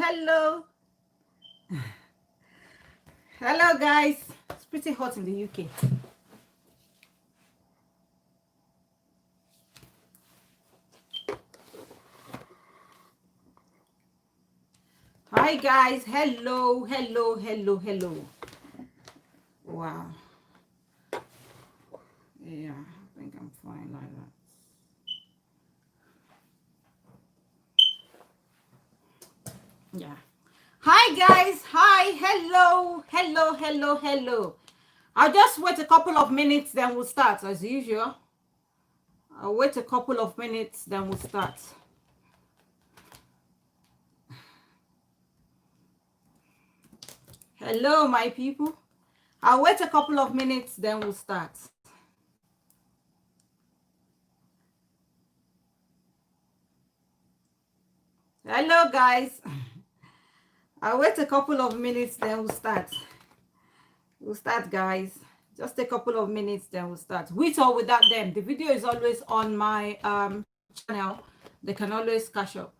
Hello. Hello, guys. It's pretty hot in the UK. Hi, guys. Hello, hello, hello, hello. Wow. Yeah, I think I'm fine like that. Yeah. Hi, guys. Hi. Hello, hello, hello, hello. I'll just wait a couple of minutes, then we'll start as usual. I'll wait a couple of minutes, then we'll start. Hello, my people. I'll wait a couple of minutes, then we'll start. Hello, guys. I'll wait a couple of minutes, then we'll start. We'll start, guys. Just a couple of minutes, then we'll start. With or without them, the video is always on my channel. They can always catch up.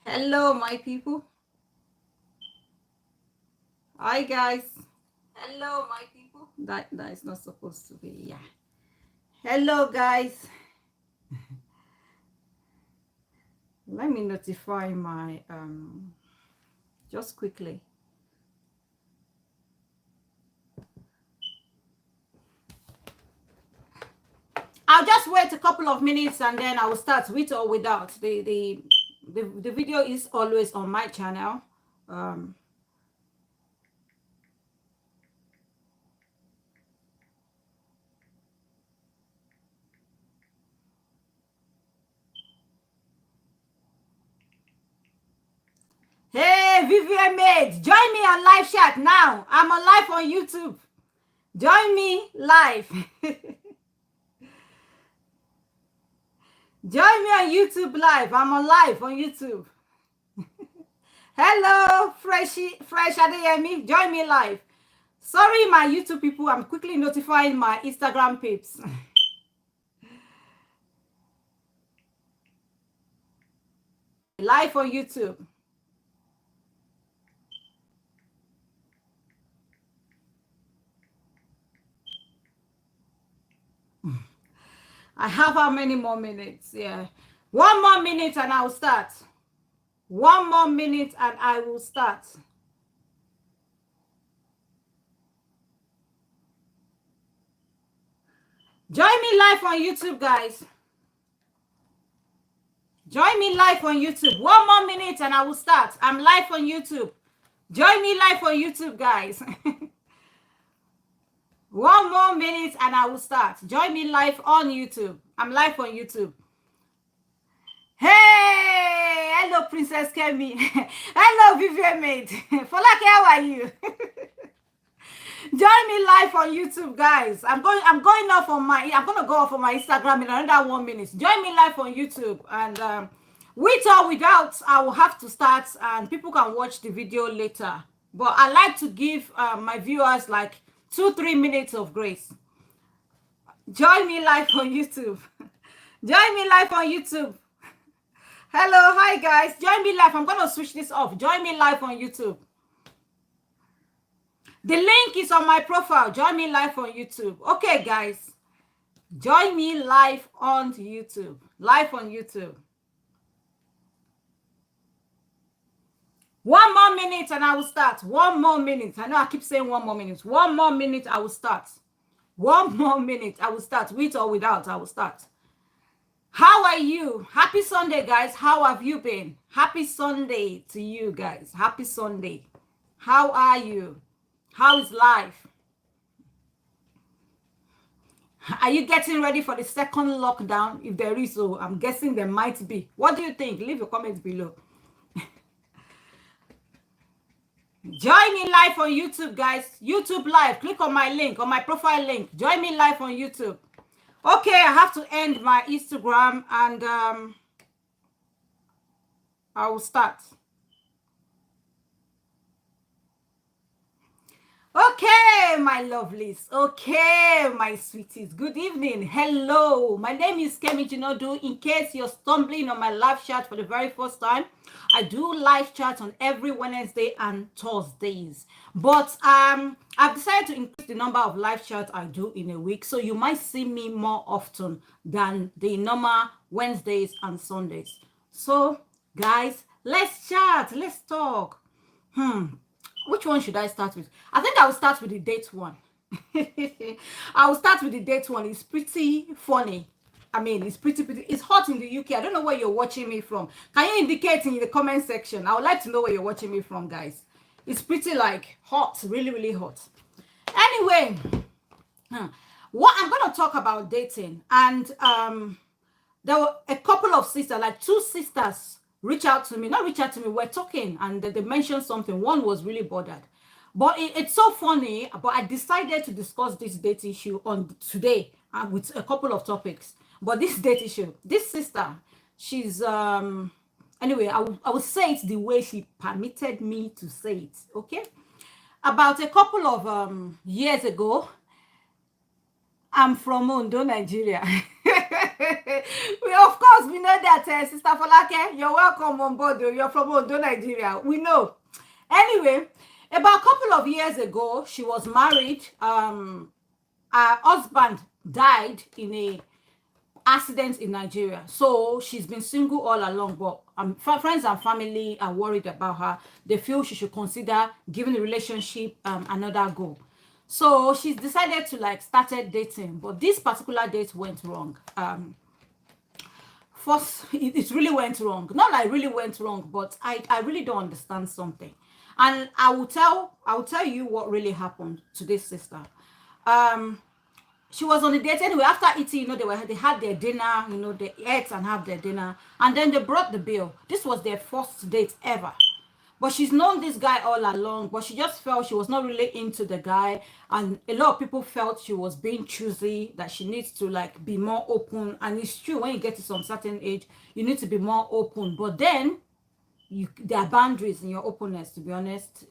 Hello, my people. Hi, guys. Hello, my people. That is not supposed to be. Yeah. Hello, guys. Let me notify my just quickly. I'll just wait a couple of minutes and then I will start with or without. The video is always on my channel. Hey, Vivian Maid, join me on live chat now. I'm on live on YouTube. Join me live. Join me on YouTube live. I'm on live on YouTube. Hello, Fresh Adeyemi. Join me live. Sorry, my YouTube people. I'm quickly notifying my Instagram peeps. Live on YouTube. I have how many more minutes? Yeah. One more minute and I'll start. One more minute and I will start. Join me live on YouTube, guys. Join me live on YouTube. One more minute and I will start. I'm live on YouTube. Join me live on YouTube, guys. One more minute and I will start. Join me live on YouTube. I'm live on YouTube. Hey, hello, Princess Kemi. Hello, Vivian Maid. Folake, how are you? Join me live on YouTube, guys. I'm going off on I'm gonna go off on my Instagram in another 1 minute. Join me live on YouTube, and with or without, I will have to start, and people can watch the video later. But I like to give my viewers like 2-3 minutes of grace. Join me live on YouTube. Join me live on YouTube. Hello, hi guys. Join me live. I'm gonna switch this off. Join me live on YouTube. The link is on my profile. Join me live on YouTube. Okay, guys. Join me live on YouTube. Live on YouTube. 1 more minute and I will start. 1 more minute. I know I keep saying 1 more minute. 1 more minute, I will start. 1 more minute, I will start. With or without, I will start. How are you? Happy Sunday, guys. How have you been? Happy Sunday to you guys. Happy Sunday. How are you? How is life? Are you getting ready for the second lockdown? If there is, so I'm guessing there might be. What do you think? Leave your comments below. Join me live on YouTube, guys. YouTube live. Click on my link, on my profile link. Join me live on YouTube. Okay, I have to end my Instagram and I will start. Okay, my lovelies. Okay, my sweeties. Good evening. Hello. My name is Kemi Jinodu. In case you're stumbling on my live chat for the very first time, I do live chat on every Wednesday and Thursdays. But I've decided to increase the number of live chats I do in a week, so you might see me more often than the normal Wednesdays and Sundays. So, guys, let's chat. Let's talk. Which one should I start with? I think I'll start with the date one. I'll start with the date one. It's pretty funny. I mean, it's pretty. It's hot in the UK. I don't know where you're watching me from. Can you indicate in the comment section? I would like to know where you're watching me from, guys. It's pretty like hot, really, really hot. Anyway, what I'm gonna talk about dating, and there were a couple of sisters, like two sisters, not reach out to me, we're talking, and they mentioned something. One was really bothered. But it's so funny, but I decided to discuss this date issue on today with a couple of topics. But this date issue, this sister, she's anyway, I will say it the way she permitted me to say it, okay? About a couple of years ago, I'm from Ondo, Nigeria. Of course, we know that, Sister Falake, you're welcome on board. You're from Ondo, Nigeria. We know. Anyway, about a couple of years ago, she was married. Her husband died in a accident in Nigeria. So she's been single all along, but friends and family are worried about her. They feel she should consider giving the relationship another go. So she's decided to started dating, but this particular date went wrong. First, it really went wrong. Not like really went wrong, but I really don't understand something. And I will tell you what really happened to this sister. She was on the date anyway. After eating, they had their dinner, they ate and have their dinner, and then they brought the bill. This was their first date ever. But she's known this guy all along, but she just felt she was not really into the guy. And a lot of people felt she was being choosy, that she needs to be more open. And it's true, when you get to some certain age, you need to be more open. But then there are boundaries in your openness, to be honest.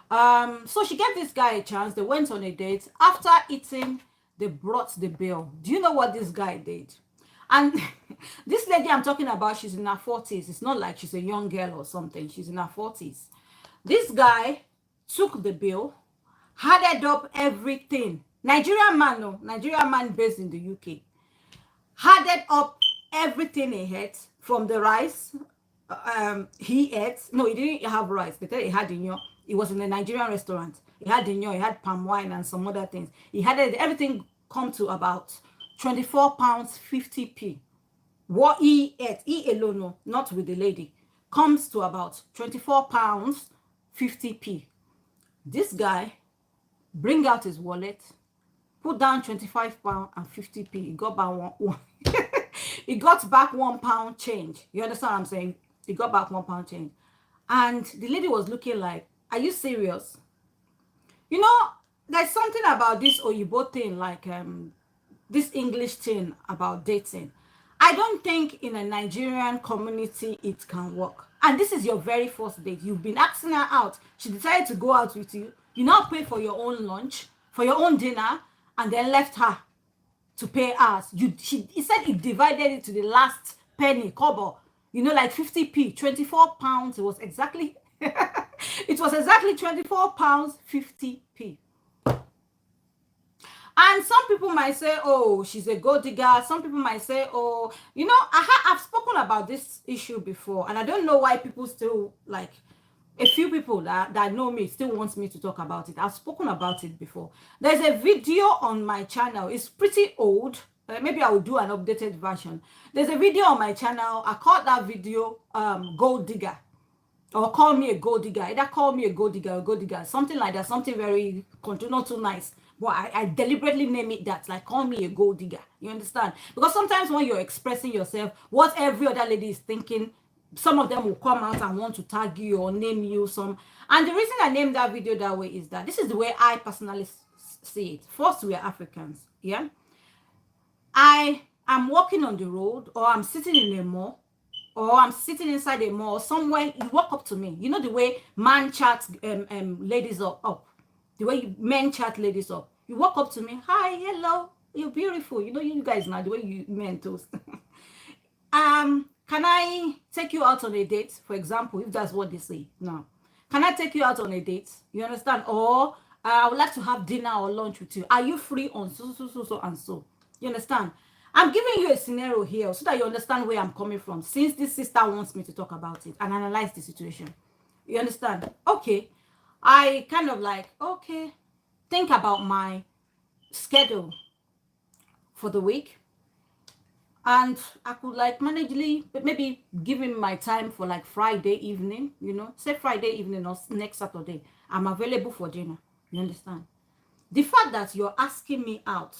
So she gave this guy a chance. They went on a date. After eating, they brought the bill. Do you know what this guy did? And this lady I'm talking about, she's in her 40s. It's not like she's a young girl or something. She's in her 40s. This guy took the bill, added up everything. Nigerian man based in the UK. Added up everything he had, from the rice he ate. No, he didn't have rice. They said he had inyo. It was in a Nigerian restaurant. He had inyo, he had palm wine and some other things. He had everything come to about 24 pounds 50p. What he ate, he alone, no, not with the lady, comes to about 24 pounds 50p. This guy bring out his wallet, put down 25 pounds and 50p. He got back one he got back £1 change. You understand what I'm saying? He got back £1 change. And the lady was looking like, are you serious? There's something about this Oyibo thing, this English thing about dating. I don't think in a Nigerian community it can work. And this is your very first date. You've been asking her out. She decided to go out with you. You now pay for your own lunch, for your own dinner, and then left her to pay us. He said he divided it to the last penny, kobo. 50p, 24 pounds. It was exactly it was exactly 24 pounds 50p. And some people might say, oh, she's a gold digger. Some people might say, oh, I've spoken about this issue before, and I don't know why people still, a few people that know me still wants me to talk about it. I've spoken about it before. There's a video on my channel. It's pretty old. Maybe I will do an updated version. There's a video on my channel. I called that video Gold Digger. Or call me a gold digger. Either call me a gold digger or gold digger. Something like that. Something very, not too nice. But I deliberately name it that. Call me a gold digger. You understand? Because sometimes when you're expressing yourself, what every other lady is thinking, some of them will come out and want to tag you or name you some. And the reason I named that video that way is that this is the way I personally see it. First, we are Africans. Yeah. I am walking on the road, or I'm sitting in a mall, or I'm sitting inside a mall somewhere. You walk up to me. You know the way man chats ladies up. the way men chat ladies up. You walk up to me, hi, hello, you're beautiful. You know, you guys know the way you men toast. Can I take you out on a date? For example, if that's what they say. No. Can I take you out on a date? You understand? Or I would like to have dinner or lunch with you. Are you free on so and so? You understand? I'm giving you a scenario here so that you understand where I'm coming from, since this sister wants me to talk about it and analyze the situation. You understand? Okay. I kind of like, okay, think about my schedule for the week. And I could like managely maybe give him my time for like Friday evening, you know, say Friday evening or next Saturday. I'm available for dinner. You understand? The fact that you're asking me out,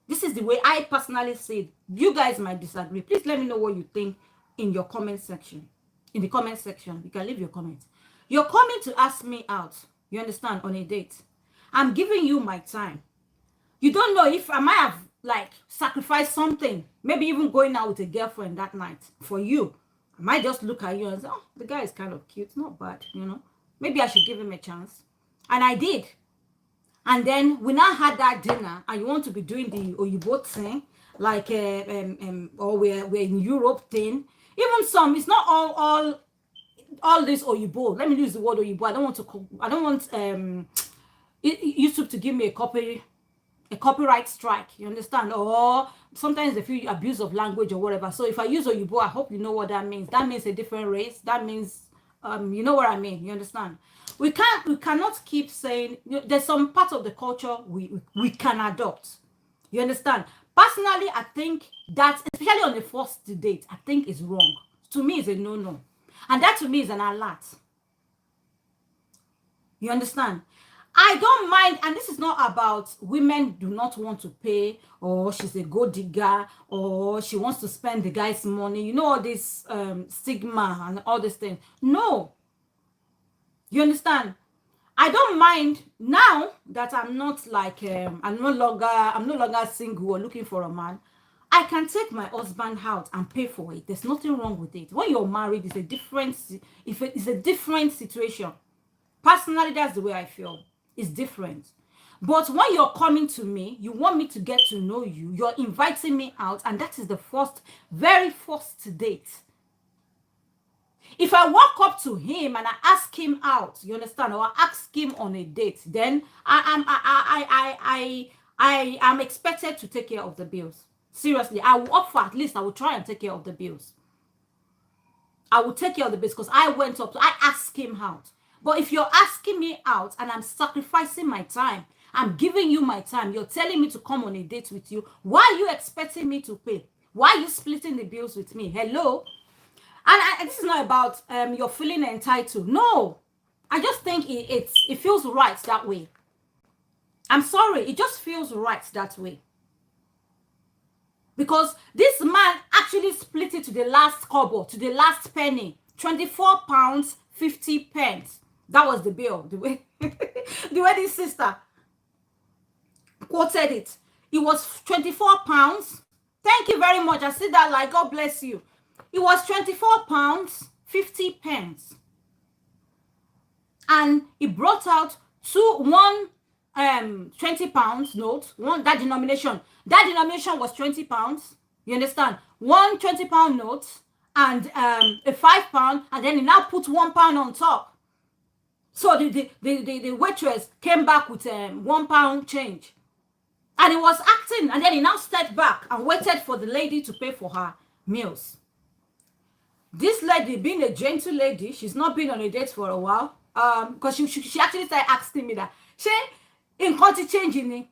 this is the way I personally see it. You guys might disagree. Please let me know what you think in your comment section. In the comment section, you can leave your comments. You're coming to ask me out, you understand, on a date. I'm giving you my time. You don't know if I might have like sacrificed something, maybe even going out with a girlfriend that night for you. I might just look at you and say, oh, the guy is kind of cute, not bad, you know. Maybe I should give him a chance. And I did. And then we now had that dinner, and you want to be doing the Oyibo thing, like or we're in Europe thing. Even some, it's not all this Oyibo. Let me use the word Oyibo. I don't want YouTube to give me a copyright strike, you understand? Or sometimes they feel abuse of language or whatever. So if I use Oyibo, I hope you know what that means. That means a different race. That means you know what I mean. You understand? We cannot keep saying, you know, there's some part of the culture we can adopt. You understand? Personally, I think that, especially on the first date, I think is wrong. To me, it's a no. And that to me is an alert. You understand? I don't mind, and this is not about women do not want to pay, or she's a gold digger, or she wants to spend the guy's money. You know, all this stigma and all these things. No. You understand? I don't mind now that I'm not like I'm no longer single or looking for a man. I can take my husband out and pay for it. There's nothing wrong with it. When you're married, it's a different situation. Personally, that's the way I feel. It's different. But when you're coming to me, you want me to get to know you. You're inviting me out, and that is the very first date. If I walk up to him and I ask him out, you understand, or I ask him on a date, then I am expected to take care of the bills. Seriously, I will offer, at least I will try and take care of the bills. I will take care of the bills because I asked him out. But if you're asking me out and I'm sacrificing my time, I'm giving you my time, you're telling me to come on a date with you, why are you expecting me to pay? Why are you splitting the bills with me? Hello? And this is not about you're feeling entitled. No. I just think it feels right that way. I'm sorry. It just feels right that way. Because this man actually split it to the last kobo, to the last penny. 24 pounds, 50 pence. That was the bill. The way this sister quoted it. It was 24 pounds. Thank you very much. I see that like, God bless you. It was 24 pounds, 50 pence. And he brought out one 20 pounds note, that denomination. That denomination was 20 pounds. You understand? One 20-pound note and a 5 pound, and then he now put 1 pound on top. So the waitress came back with 1 pound change. And he was acting, and then he now stepped back and waited for the lady to pay for her meals. This lady, being a gentle lady, she's not been on a date for a while. Because she actually started asking me that. She in country changing.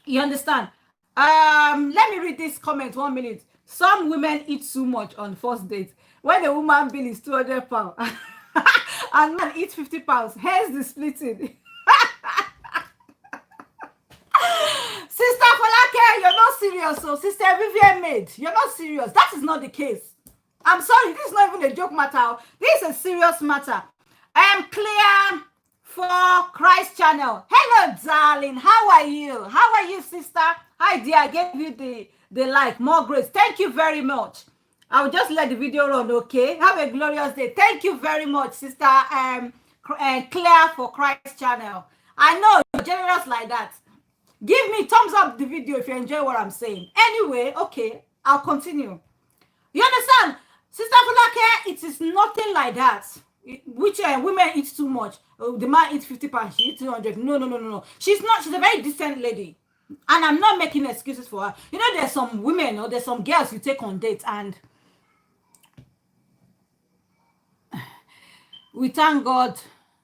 You understand? Let me read this comment 1 minute. Some women eat too much on first date. When the woman bill is 200 pounds and man eats 50 pounds, hence the splitting. Sister Falake, you're not serious. So Sister Vivian Maid, you're not serious. That is not the case. I'm sorry, this is not even a joke matter. This is a serious matter. I am clear for Christ channel. Hello, darling. How are you? How are you, sister? Hi, dear. I gave you the like. More grace. Thank you very much. I'll just let the video run, okay? Have a glorious day. Thank you very much, sister Claire for Christ channel. I know you're generous like that. Give me thumbs up the video if you enjoy what I'm saying. Anyway, okay, I'll continue. You understand? Sister Fulake, it is nothing like that. Which women eat too much. The man eats 50 pounds, she eats 200. No, no, no, no, no. She's not, she's a very decent lady. And I'm not making excuses for her. You know, there's some women or there's some girls you take on dates and we thank God.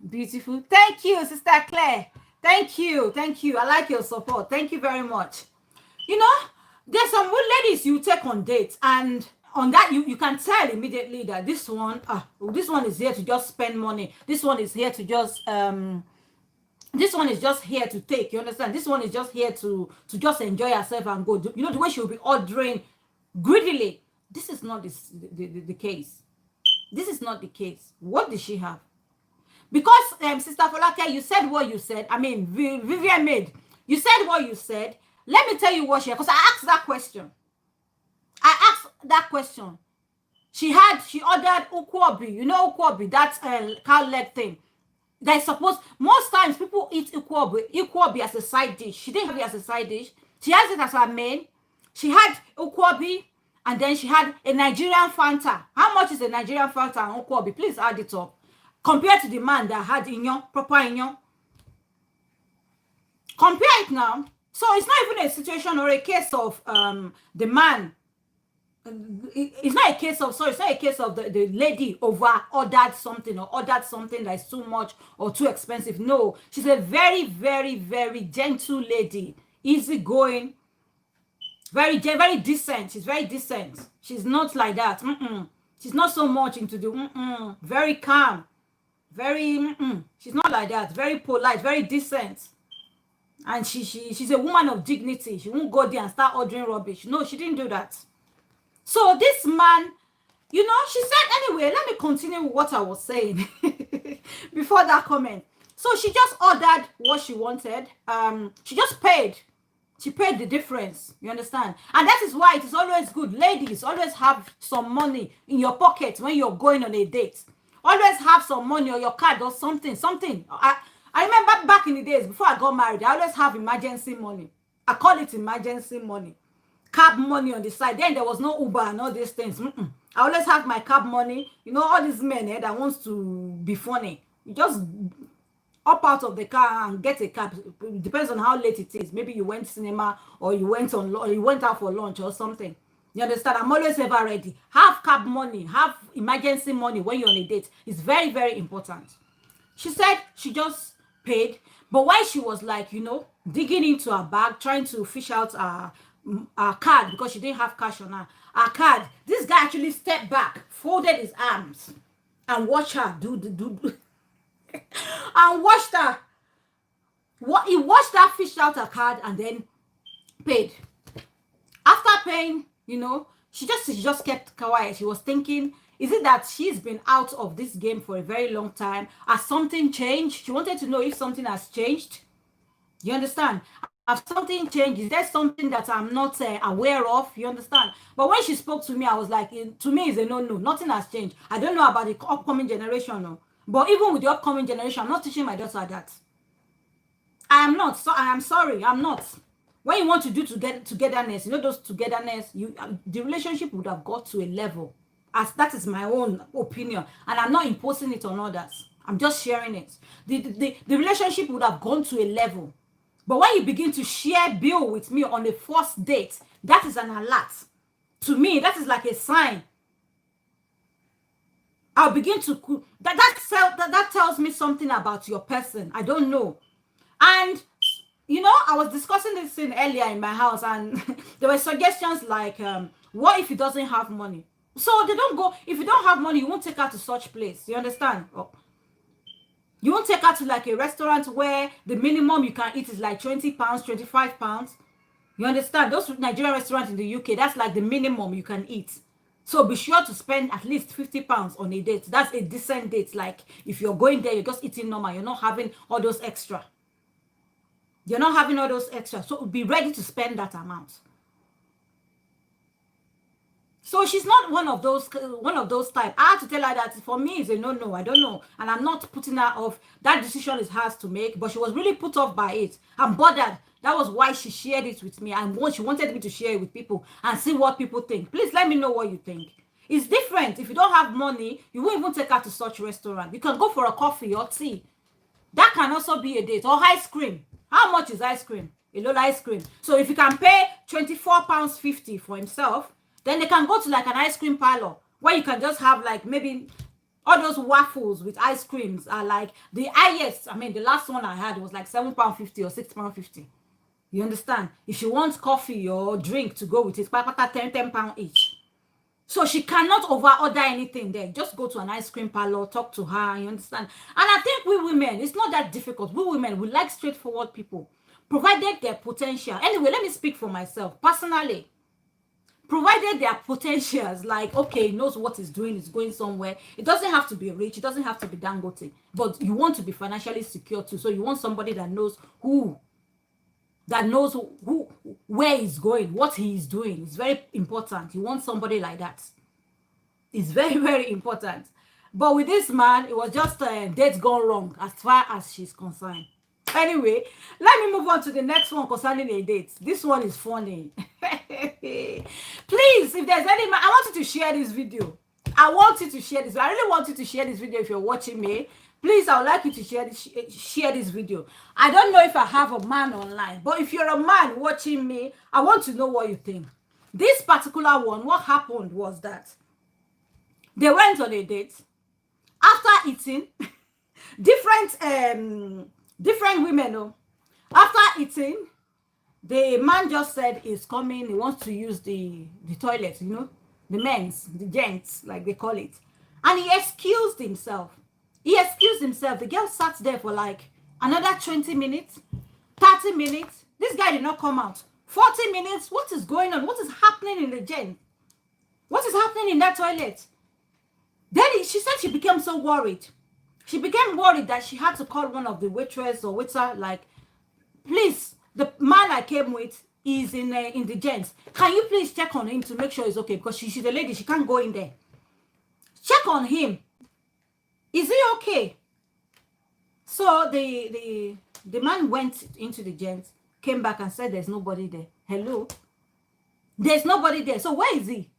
Beautiful. Thank you, Sister Claire. Thank you. Thank you. I like your support. Thank you very much. You know, there's some ladies you take on dates and on that you can tell immediately that this one is here to just spend money. This one is here to just this one is just here to take. You understand? This one is just here to just enjoy herself and go. You know, the way she'll be ordering greedily. This is not the case. This is not the case. What did she have? Because Sister Folake, you said what you said. I mean, Vivian Maid, you said what you said. Let me tell you what she had, because I asked that question. She ordered ukwobi. You know ukwobi, that's cow leg thing. They supposed, most times people eat ukwobi as a side dish. She didn't have it as a side dish. She has it as her main. She had ukwobi, and then she had a Nigerian Fanta. How much is a Nigerian Fanta and ukwobi? Please add it up. Compared to the man that had inyo, proper inyo. Compare it now. So it's not even a situation or a case of the man. It's not a case of, sorry, it's not a case of the lady ordered something or ordered something that is too much or too expensive. No, she's a very, very, very gentle lady. Easygoing. Very, very decent. She's very decent. She's not like that. She's not so much into the very calm. Very, she's not like that. Very polite, very decent. And she's a woman of dignity. She won't go there and start ordering rubbish. No, she didn't do that. So this man, you know, she said, anyway, let me continue with what I was saying before that comment. So she just ordered what she wanted. She just paid. She paid the difference. You understand? And that is why it is always good. Ladies, always have some money in your pocket when you're going on a date. Always have some money or your card or something. I remember back in the days before I got married, I always have emergency money. I call it emergency money. Cab money on the side. Then there was no Uber and all these things. I always have my cab money. You know, all these men that wants to be funny. You just up out of the car and get a cab. It depends on how late it is. Maybe you went cinema or you went out for lunch or something. You understand? I'm always ever ready. Have cab money, have emergency money when you're on a date. It's very, very important. She said she just paid, but while she was like, you know, digging into her bag, trying to fish out her card because she didn't have cash on her card, this guy actually stepped back, folded his arms, and watched her do and watched her. He watched her fish out her card and then paid. After paying, you know, she just kept quiet. She was thinking, is it that she's been out of this game for a very long time? Has something changed? She wanted to know if something has changed. You understand? Has something changed? Is there something that I'm not aware of? You understand? But when she spoke to me, I was like, to me, it's a no. Nothing has changed. I don't know about the upcoming generation, no. But even with the upcoming generation, I'm not teaching my daughter that. I am not. So I am sorry. I'm not. When you want to do togetherness, you know, those togetherness, the relationship would have got to a level. As that is my own opinion, and I'm not imposing it on others. I'm just sharing it. The relationship would have gone to a level. But when you begin to share bill with me on a first date, that is an alert. To me, that is like a sign. I'll begin to that tells me something about your person. I don't know. And you know, I was discussing this thing earlier in my house, and there were suggestions like, what if he doesn't have money? So they don't go, if you don't have money, you won't take her to such place. You understand? You won't take her to like a restaurant where the minimum you can eat is like 20 pounds, 25 pounds. You understand? Those Nigerian restaurants in the UK, that's like the minimum you can eat. So be sure to spend at least 50 pounds on a date. That's a decent date. Like if you're going there, you're just eating normal. You're not having all those extra. You're not having all those extra. So be ready to spend that amount. So she's not one of those type. I had to tell her that for me it's a no. I don't know, and I'm not putting her off. That decision is hers to make, but she was really put off by it. I'm bothered. That was why she shared it with me, and she wanted me to share it with people and see what people think. Please let me know what you think. It's different. If you don't have money, you won't even take her to such restaurant. You can go for a coffee or tea. That can also be a date. Or ice cream. How much is ice cream? A little ice cream. So if you can pay £24.50 for himself, then they can go to like an ice cream parlor where you can just have like maybe all those waffles with ice creams are like the highest. I mean, the last one I had was like £7.50 or £6.50. You understand? If she wants coffee or drink to go with it, £10 each. So she cannot over-order anything there. Just go to an ice cream parlor, talk to her, you understand? And I think we women, it's not that difficult. We women, we like straightforward people, provided their potential. Anyway, let me speak for myself. Personally, provided their potentials, like, okay, he knows what he's doing, he's going somewhere. It doesn't have to be rich, it doesn't have to be Dangote, but you want to be financially secure too. So you want somebody that knows where he's going, what he is doing. It's very important. You want somebody like that. It's very, very important. But with this man, it was just dates gone wrong as far as she's concerned. Anyway, let me move on to the next one concerning a date. This one is funny. Please, if there's any man, I want you to share this video. I want you to share this. I really want you to share this video if you're watching me. Please, I would like you to share this video. I don't know if I have a man online, but if you're a man watching me, I want to know what you think. This particular one, what happened was that they went on a date. After eating, different women, after eating, the man just said he's coming, he wants to use the toilet, the gents, like they call it. And he excused himself. The girl sat there for like another 20 minutes, 30 minutes. This guy did not come out. 40 minutes. What is going on? What is happening in the gen? What is happening in that toilet? Then she said she became so worried. She became worried that she had to call one of the waitress or waiter, like, please, the man I came with is in the gents. Can you please check on him to make sure he's okay? Because she's a lady, she can't go in there. Check on him. Is he okay? So the man went into the gents, came back and said there's nobody there. Hello? There's nobody there. So where is he?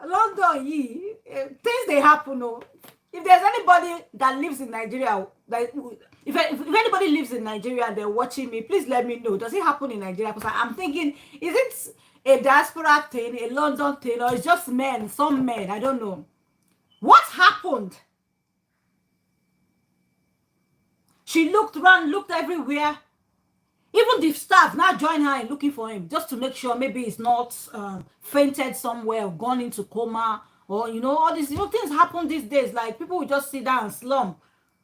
London, things they happen. No. If there's anybody that lives in Nigeria, if anybody lives in Nigeria and they're watching me, please let me know. Does it happen in Nigeria? Because I'm thinking, is it a diaspora thing, a London thing, or it's just men, some men? I don't know. What happened? She looked around, looked everywhere. Even the staff now join her in looking for him, just to make sure maybe he's not fainted somewhere or gone into coma, or all these things happen these days. Like people will just sit down and slump.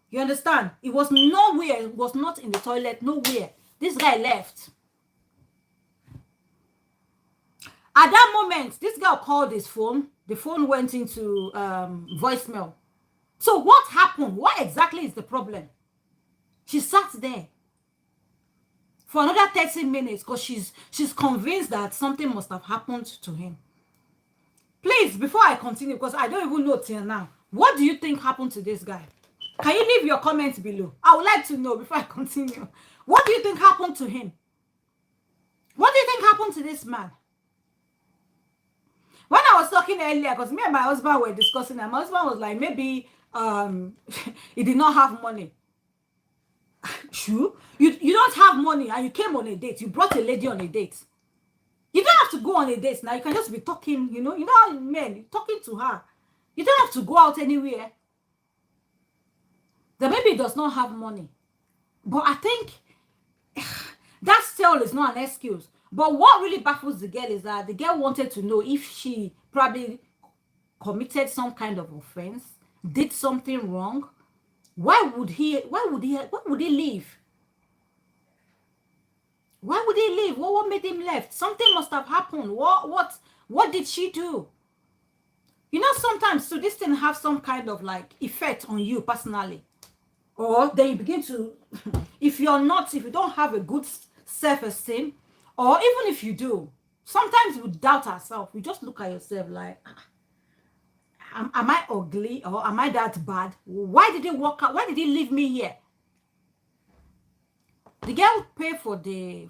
You understand? It was nowhere. It was not in the toilet. Nowhere. This guy left. At that moment, this girl called his phone. The phone went into voicemail. So what happened? What exactly is the problem? She sat there for another 30 minutes because she's convinced that something must have happened to him. Please, before I continue, because I don't even know till now, what do you think happened to this guy? Can you leave your comments below? I would like to know before I continue. What do you think happened to him? What do you think happened to this man? When I was talking earlier, because me and my husband were discussing, and my husband was like, maybe he did not have money. Sure, you don't have money and you came on a date. You brought a lady on a date. You don't have to go on a date now. You can just be talking, you know how men, talking to her. You don't have to go out anywhere. That maybe he does not have money. But I think that still is not an excuse. But what really baffles the girl is that the girl wanted to know if she probably committed some kind of offense, did something wrong. Why would he leave? Why would he leave? What made him left? Something must have happened. What did she do? Sometimes so this thing have some kind of like effect on you personally. Or then you begin to, if you don't have a good self-esteem, Or even if you do, sometimes you doubt ourselves. We just look at yourself like, am I ugly or am I that bad? Why did he walk out? Why did he leave me here? The girl paid for the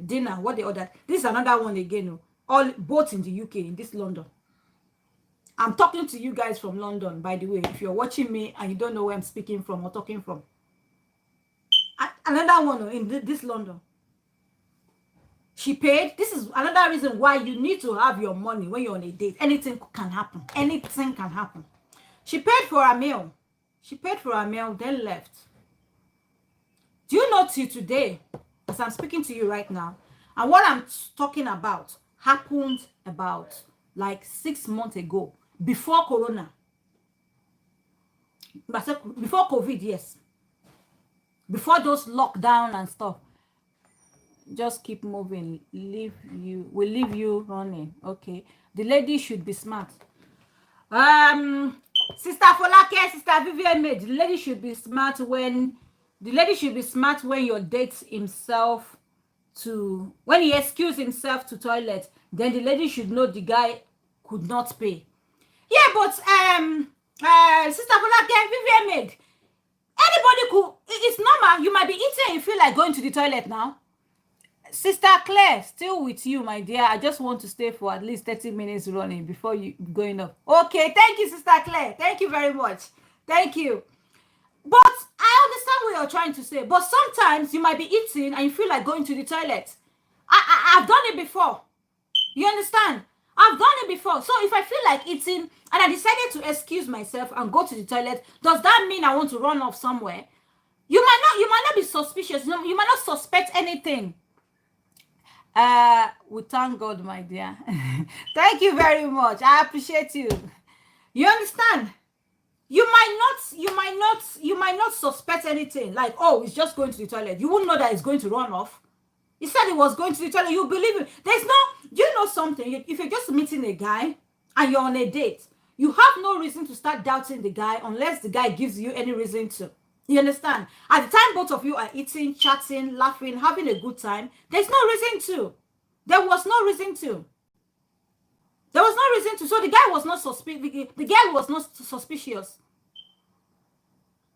dinner, what they ordered. This is another one again. All both in the UK, in this London. I'm talking to you guys from London, by the way. If you're watching me and you don't know where I'm speaking from or talking from. Another one in this London. She paid. This is another reason why you need to have your money when you're on a date. Anything can happen. Anything can happen. She paid for a meal. She paid for a meal, then left. Do you know till today, as I'm speaking to you right now, and what I'm talking about happened about like 6 months ago, before Corona. Before COVID, yes. Before those lockdown and stuff. Just keep moving. We'll leave you running. Okay. The lady should be smart. Sister Folake, Sister Vivian Maid, the lady should be smart when your date himself to, when he excused himself to toilet, then the lady should know the guy could not pay. Yeah, but Sister Folake, Vivian Maid, anybody could, it's normal. You might be eating and you feel like going to the toilet now. Sister Claire, still with you, my dear. I just want to stay for at least 30 minutes running before you going up. Okay, thank you, Sister Claire. Thank you very much. Thank you. But I understand what you're trying to say. But sometimes you might be eating and you feel like going to the toilet. I've done it before. You understand? I've done it before. So if I feel like eating and I decided to excuse myself and go to the toilet, does that mean I want to run off somewhere? You might not be suspicious. You might not suspect anything. We thank God, my dear. Thank you very much. I appreciate you. You understand? You might not suspect anything. Like, oh, it's just going to the toilet. You wouldn't know that it's going to run off. He said it was going to the toilet. You believe it. There's no, you know something? If you're just meeting a guy and you're on a date, you have no reason to start doubting the guy unless the guy gives you any reason to. You understand? At the time both of you are eating, chatting, laughing, having a good time, there's no reason to. There was no reason to. There was no reason to. So the guy was not suspicious. The girl was not suspicious.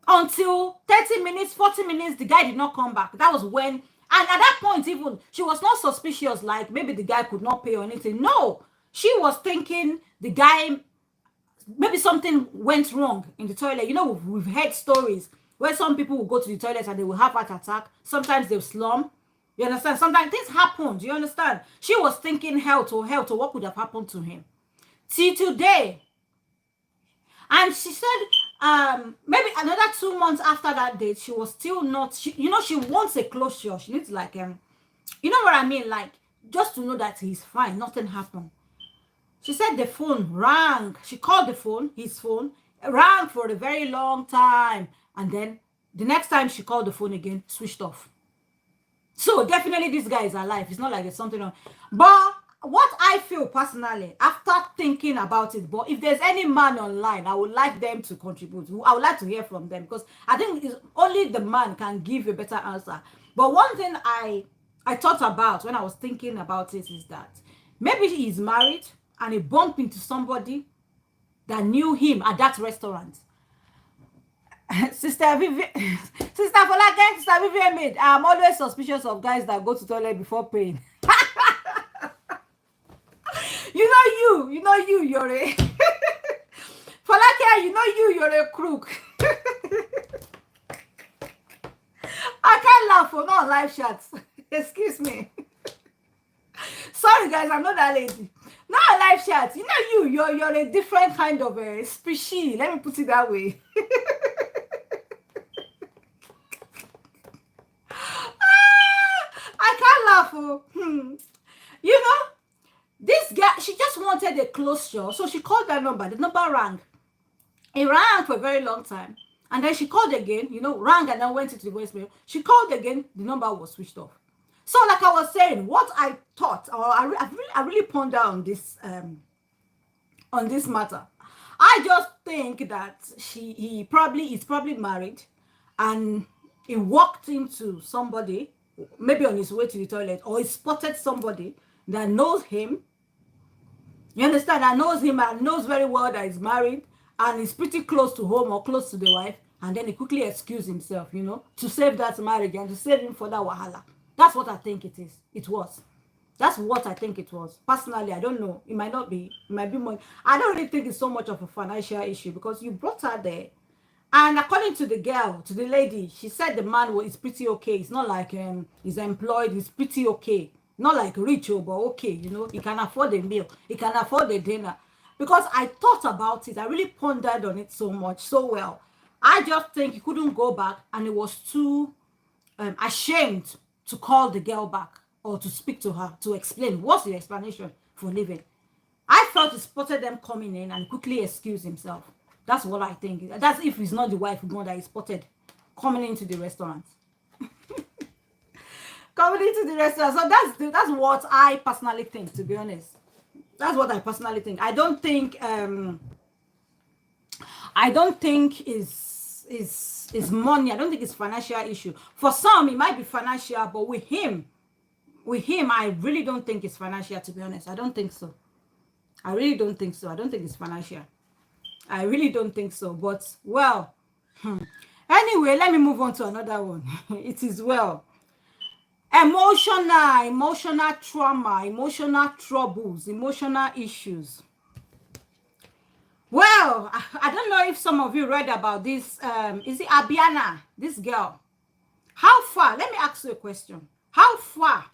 Until 30 minutes, 40 minutes, the guy did not come back. That was when, and at that point even, she was not suspicious like maybe the guy could not pay or anything. No, she was thinking the guy, maybe something went wrong in the toilet. You know, we've heard stories where some people will go to the toilet and they will have heart attack. Sometimes they'll slum. You understand? Sometimes things happen. Do you understand? She was thinking health or what could have happened to him. Till today. And she said, maybe another 2 months after that date, she was still not, she wants a closure. She needs like, you know what I mean? Like, just to know that he's fine. Nothing happened. She said the phone rang. She called the phone, his phone, rang for a very long time. And then the next time she called the phone again, switched off. So definitely this guy is alive. It's not like there's something wrong. But what I feel personally, after thinking about it, but if there's any man online, I would like them to contribute. I would like to hear from them because I think it's only the man can give a better answer. But one thing I thought about when I was thinking about it is that maybe he's married and he bumped into somebody that knew him at that restaurant. Sister Vivian Maid, I'm always suspicious of guys that go to toilet before paying. you know you're a Folake, you're a crook. I can't laugh for no live shots. Excuse me. Sorry guys, I'm not that lady. Not a live chat. You're a different kind of a species. Let me put it that way. I can't laugh. You know, this girl, she just wanted a closure. So she called that number. The number rang. It rang for a very long time. And then she called again, rang and then went into the voicemail. She called again. The number was switched off. So like I was saying, what I thought, or I really pondered on this matter. I just think that he's probably married and he walked into somebody maybe on his way to the toilet, or he spotted somebody that knows him, you understand, that knows him and knows very well that he's married and is pretty close to home or close to the wife, and then he quickly excused himself, to save that marriage and to save him for that wahala. That's what I think it is. It was. That's what I think it was. Personally, I don't know. It might not be. It might be more. I don't really think it's so much of a financial issue, because you brought her there. And according to the girl, to the lady, she said the man is pretty okay. It's not like he's employed. He's pretty okay. Not like rich, but okay. He can afford a meal. He can afford a dinner. Because I thought about it. I really pondered on it so much, so well. I just think he couldn't go back, and he was too ashamed to call the girl back or to speak to her to explain what's the explanation for leaving. I felt he spotted them coming in and quickly excused himself. That's what I think. That's if he's not the wife that he spotted coming into the restaurant. Coming into the restaurant. So that's what I personally think, to be honest. That's what I personally think. I don't think is money. I don't think it's financial issue. For some, it might be financial, but with him, I really don't think it's financial, to be honest. I don't think so. I really don't think so. I don't think it's financial. I really don't think so. But, well, anyway, let me move on to another one. It is well. Emotional trauma, emotional troubles, emotional issues. Well, I don't know if some of you read about this. Is it Abiana, this girl? How far? Let me ask you a question. How far?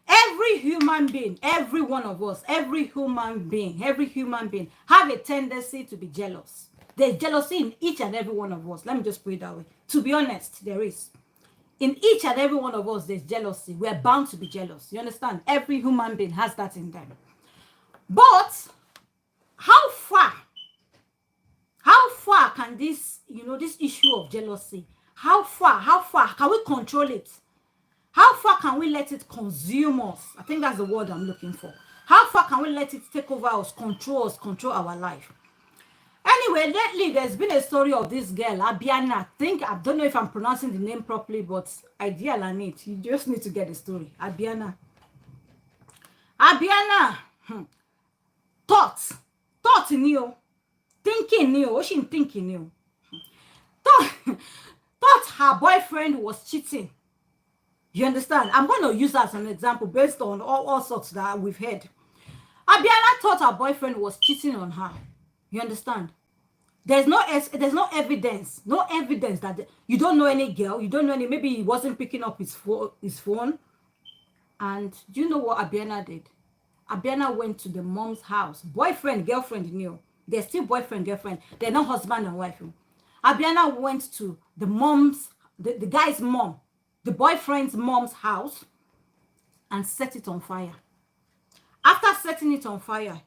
Every human being, every one of us, every human being have a tendency to be jealous. There's jealousy in each and every one of us. Let me just put it that way. To be honest, there is. In each and every one of us, there's jealousy. We're bound to be jealous. You understand? Every human being has that in them. But how far can this, this issue of jealousy, how far can we control it? How far can we let it consume us? I think that's the word I'm looking for. How far can we let it take over us, control our life? Anyway, lately there's been a story of this girl, Abiana. I don't know if I'm pronouncing the name properly, but ideal on it. You just need to get the story. Abiana, thought new, thinking new, what she thinking new. Thought her boyfriend was cheating. You understand? I'm going to use that as an example based on all sorts that we've heard. Abiana thought her boyfriend was cheating on her. You understand? There's no evidence. No evidence that you don't know any girl. You don't know any. Maybe he wasn't picking up his phone. And do you know what Abiana did? Abiana went to the mom's house. Boyfriend, girlfriend knew. They're still boyfriend, girlfriend. They're not husband and wife. Abiana went to the the guy's mom, the boyfriend's mom's house, and set it on fire. After setting it on fire,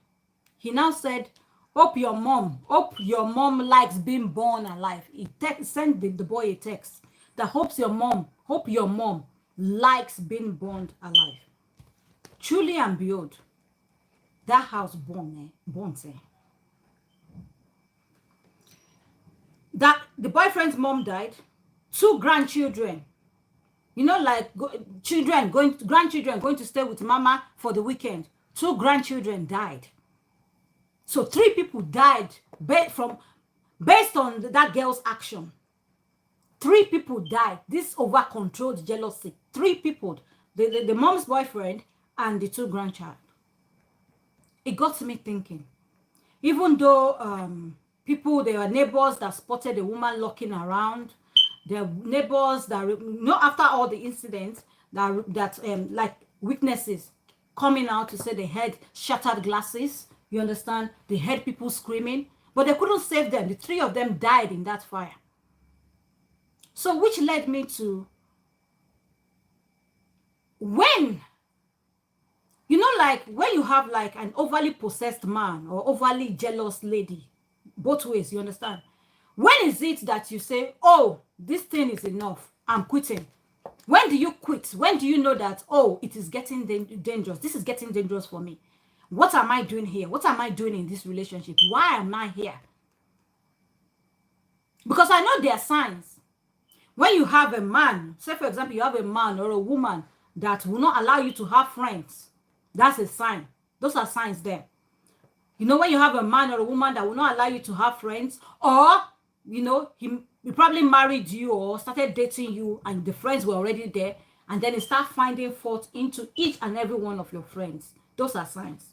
he now said, hope your mom likes being born alive. He sent the boy a text that hope your mom likes being born alive. Truly and behold, that house born. That the boyfriend's mom died, 2 grandchildren, grandchildren going to stay with mama for the weekend. 2 grandchildren died. So 3 people died based on that girl's action. 3 people died. This over-controlled jealousy. 3 people, the mom's boyfriend and the 2 grandchild. It got me thinking. Even though there were neighbors that spotted a woman looking around, there were neighbors that, after all the incidents, that like witnesses coming out to say they had shattered glasses. You understand? They heard people screaming, but they couldn't save them. The 3 of them died in that fire. So which led me to when you have like an overly possessed man or overly jealous lady, both ways, you understand? When is it that you say, oh, this thing is enough, I'm quitting? When do you quit? When do you know that, oh, it is getting dangerous? This is getting dangerous for me. What am I doing here? What am I doing in this relationship? Why am I here? Because I know there are signs. When you have a man, say for example, you have a man or a woman that will not allow you to have friends, that's a sign. Those are signs there. You know, when you have a man or a woman that will not allow you to have friends, or, you know, he probably married you or started dating you and the friends were already there, and then he start finding fault into each and every one of your friends. Those are signs.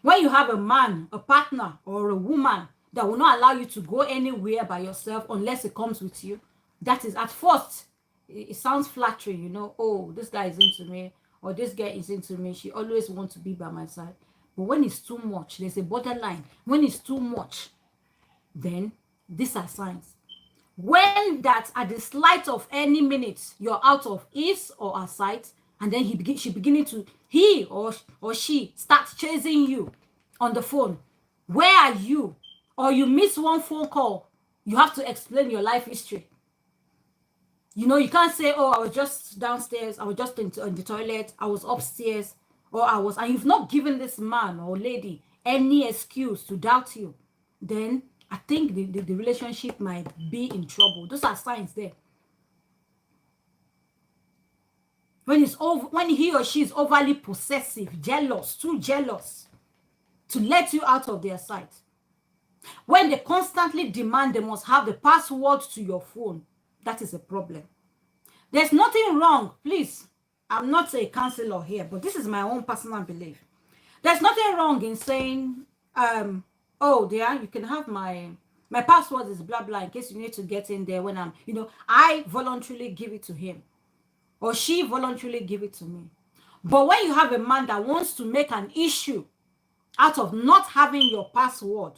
When you have a man, a partner, or a woman that will not allow you to go anywhere by yourself unless it comes with you, that is, at first, it sounds flattering, you know, oh, this guy is into me, or this girl is into me, she always wants to be by my side. But when it's too much, there's a borderline. When it's too much, then these are signs. When that at the slight of any minute, you're out of his or her sight, and then he or she starts chasing you on the phone. Where are you? Or you miss one phone call, you have to explain your life history. You know, you can't say, oh, I was just downstairs, I was just in the toilet, I was upstairs, and you've not given this man or lady any excuse to doubt you. Then I think the relationship might be in trouble. Those are signs there. When he or she is overly possessive, jealous, too jealous to let you out of their sight. When they constantly demand they must have the password to your phone, that is a problem. There's nothing wrong, please. I'm not a counselor here, but this is my own personal belief. There's nothing wrong in saying, oh, dear, you can have my password is blah, blah, in case you need to get in there when I'm, you know, I voluntarily give it to him, or she voluntarily give it to me. But when you have a man that wants to make an issue out of not having your password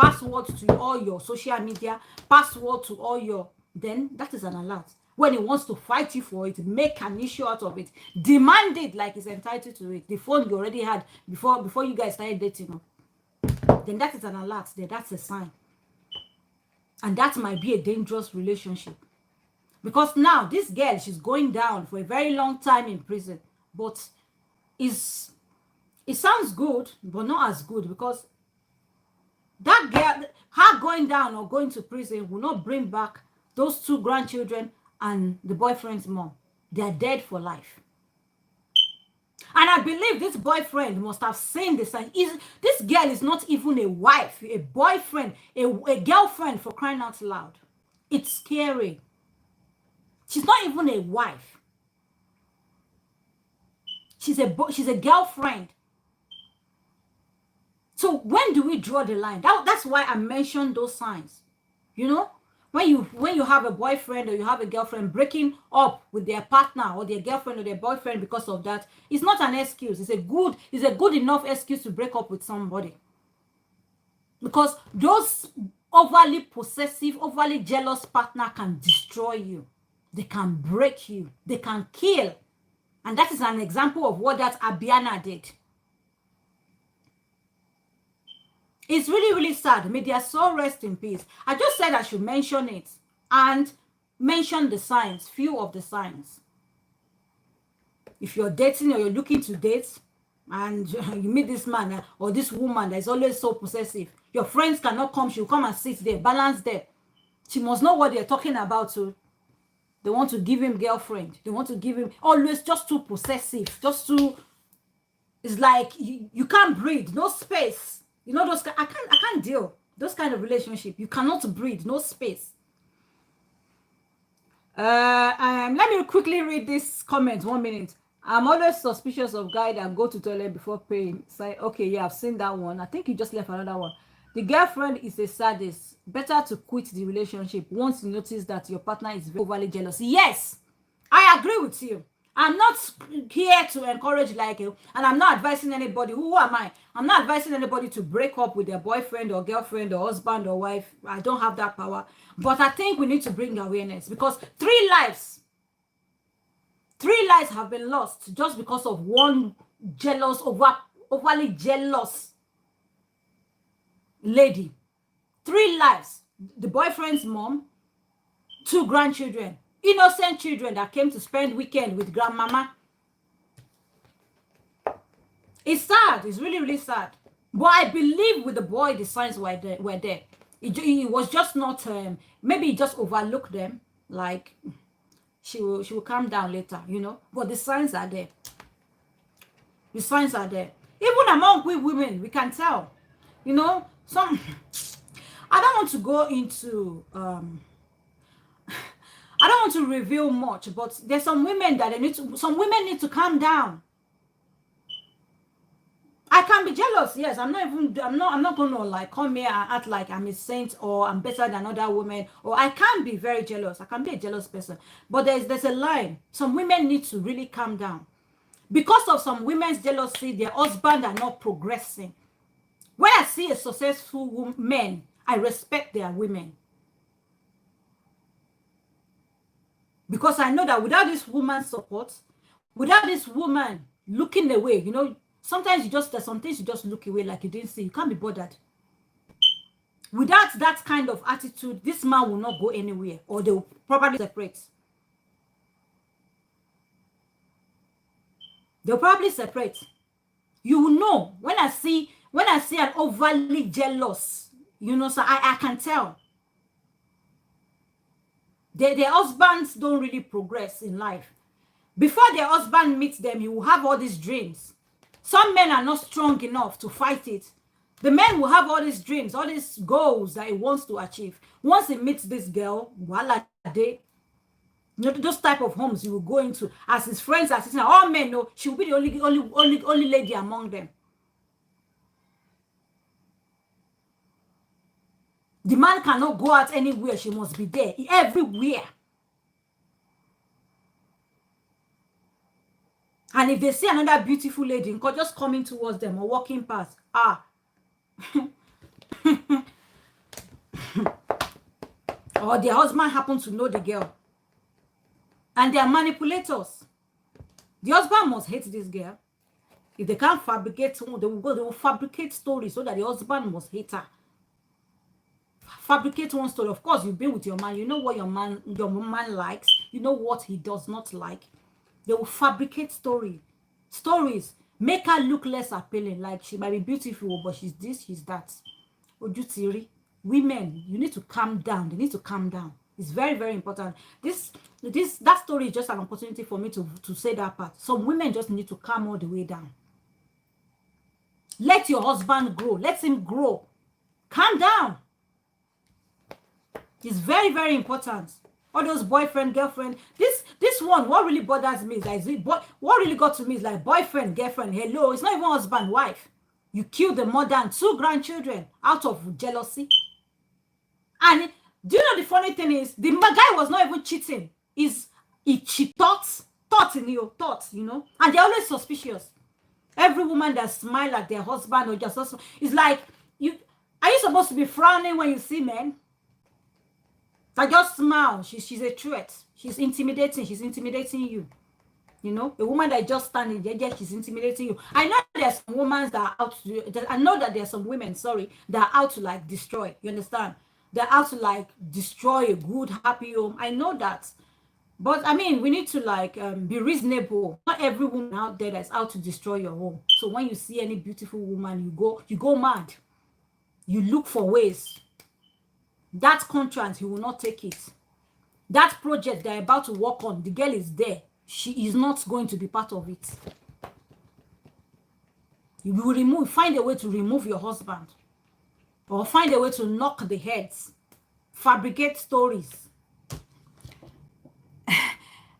to all your social media, password to all your, then that is an alert. When he wants to fight you for it, make an issue out of it, demand it like he's entitled to it, the phone you already had before you guys started dating, then that is an alert there. That's a sign. And that might be a dangerous relationship. Because now this girl, she's going down for a very long time in prison. But it sounds good, but not as good, because that girl, her going down or going to prison will not bring back those 2 grandchildren and the boyfriend's mom. They're dead for life. And I believe this boyfriend must have seen this. And this girl is not even a wife, a boyfriend, a girlfriend, for crying out loud. It's scary. She's not even a wife. She's a girlfriend. So when do we draw the line? That's why I mentioned those signs. You know, when you have a boyfriend or you have a girlfriend breaking up with their partner or their girlfriend or their boyfriend because of that, it's not an excuse. It's a good enough excuse to break up with somebody. Because those overly possessive, overly jealous partner can destroy you. They can break you. They can kill. And that is an example of what that Abiana did. It's really, really sad. May their soul rest in peace. I just said I should mention it and mention the signs, few of the signs. If you're dating or you're looking to date and you meet this man or this woman that is always so possessive, your friends cannot come. She'll come and sit there, balance there. She must know what they're talking about. So they want to give him girlfriend. They want to give him always just too possessive, just too. It's like you can't breathe, no space. You know, those I can't deal those kind of relationship. You cannot breathe, no space. Let me quickly read this comment. 1 minute. I'm always suspicious of guy that go to toilet before paying. Say, okay, yeah, I've seen that one. I think you just left another one. The girlfriend is a sadist. Better to quit the relationship once you notice that your partner is overly jealous. Yes, I agree with you. I'm not here to encourage like you, and I'm not advising anybody. Who am I? I'm not advising anybody to break up with their boyfriend or girlfriend or husband or wife. I don't have that power. But I think we need to bring awareness, because 3 lives have been lost just because of one jealous, overly jealous lady. 3 lives. The boyfriend's mom, 2 grandchildren. Innocent children that came to spend weekend with grandmama. It's sad. It's really, really sad. But I believe with the boy, the signs were there. He was just not, maybe he just overlooked them, like she will calm down later, you know. But the signs are there. The signs are there. Even among we women, we can tell, you know, some. I don't want to go into I don't want to reveal much, but there's some women that some women need to calm down. I can be jealous, yes. I'm not gonna like come here and act like I'm a saint or I'm better than other women, or I can be very jealous. I can be a jealous person. But there's a line. Some women need to really calm down. Because of some women's jealousy, their husband are not progressing. When I see a successful man, I respect their women. Because I know that without this woman's support, without this woman looking away, you know, sometimes there's some things you just look away like you didn't see. You can't be bothered. Without that kind of attitude, this man will not go anywhere, or they will probably separate. They'll probably separate. You will know when I see an overly jealous, you know, so I can tell. Their husbands don't really progress in life. Before their husband meets them, you will have all these dreams. Some men are not strong enough to fight it. The man will have all these dreams, all these goals that he wants to achieve. Once he meets this girl, voila, you know, those type of homes you will go into as his friends are sitting, all men know she will be the only lady among them. The man cannot go out anywhere. She must be there everywhere. And if they see another beautiful lady just coming towards them or walking past, or their husband happens to know the girl, and they are manipulators. The husband must hate this girl. If they can't fabricate someone, they will fabricate stories so that the husband must hate her. Fabricate one story. Of course, you've been with your man. You know what your man likes. You know what he does not like. They will fabricate stories. Make her look less appealing. Like she might be beautiful, but she's this, she's that. Ojutiri. Women, you need to calm down. They need to calm down. It's very, very important. That story is just an opportunity for me to say that part. Some women just need to calm all the way down. Let your husband grow. Let him grow. Calm down. It's very, very important. All those boyfriend, girlfriend. This one, what really bothers me is like, what really got to me is like boyfriend, girlfriend. Hello, it's not even husband, wife. You killed the mother and 2 grandchildren out of jealousy. And do you know the funny thing is, the guy was not even cheating. She thought, you know, and they're always suspicious. Every woman that smiles at their husband or just husband, it's like, are you supposed to be frowning when you see men? I just smile. She's a threat. She's intimidating. She's intimidating you. You know, a woman that just standing there, she's intimidating you. I know there's some women that are out to, I know that there's some women, sorry, that are out to like destroy. You understand? They're out to like destroy a good, happy home. I know that. But I mean, we need to like be reasonable. Not every woman out there that's out to destroy your home. So when you see any beautiful woman, you go mad. You look for ways. That contract, he will not take it. That project they're about to work on, the girl is there. She is not going to be part of it. You will find a way to remove your husband. Or find a way to knock the heads. Fabricate stories.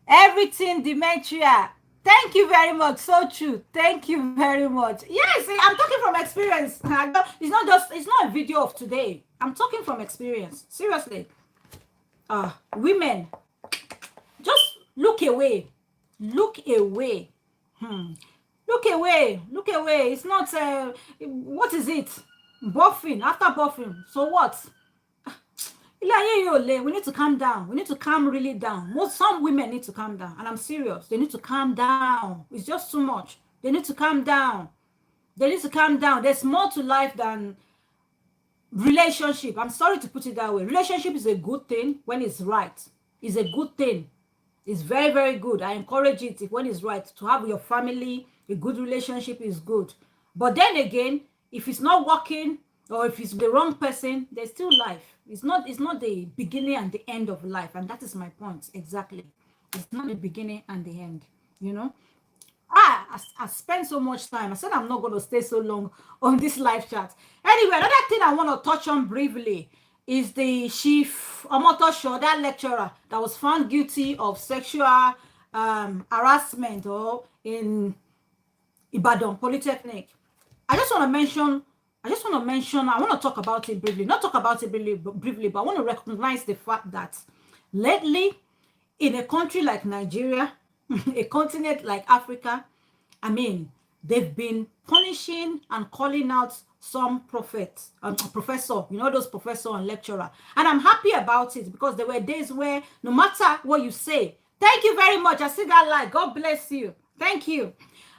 Everything, Demetria. Thank you very much. So true. Thank you very much. Yes, I'm talking from experience. It's not a video of today. I'm talking from experience. Seriously. Women, just look away. Look away. Look away. Look away. It's not, what is it? Buffing. After buffing. So what? We need to calm down. We need to calm really down. Some women need to calm down. And I'm serious. They need to calm down. It's just too much. They need to calm down. They need to calm down. There's more to life than relationship. I'm sorry to put it that way. Relationship is a good thing when it's right. It's a good thing. It's very, very good. I encourage it when it's right. To have your family, a good relationship is good. But then again, if it's not working, or if it's the wrong person, there's still life. It's not the beginning and the end of life, and that is my point exactly. It's not the beginning and the end, you know. I spent so much time. I said I'm not going to stay so long on this live chat. Anyway, another thing I want to touch on briefly is the Chief Omotosho, that lecturer that was found guilty of sexual harassment or in Ibadan Polytechnic. I just want to mention, I want to talk about it briefly. Not talk about it briefly, but I want to recognize the fact that lately, in a country like Nigeria, a continent like Africa, I mean, they've been punishing and calling out some professor, you know, those professor and lecturer. And I'm happy about it because there were days where no matter what you say, thank you very much. I see that like, God bless you. Thank you.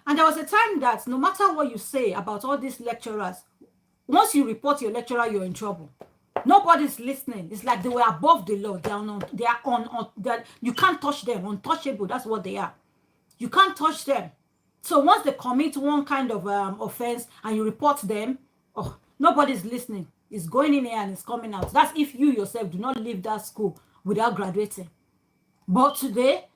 And there was a time that no matter what you say about all these lecturers, once you report your lecturer, you're in trouble. Nobody's listening. It's like they were above the law. You can't touch them. Untouchable. That's what they are. You can't touch them. So once they commit one kind of offense and you report them, oh, nobody's listening. It's going in here and it's coming out. That's if you yourself do not leave that school without graduating. But today,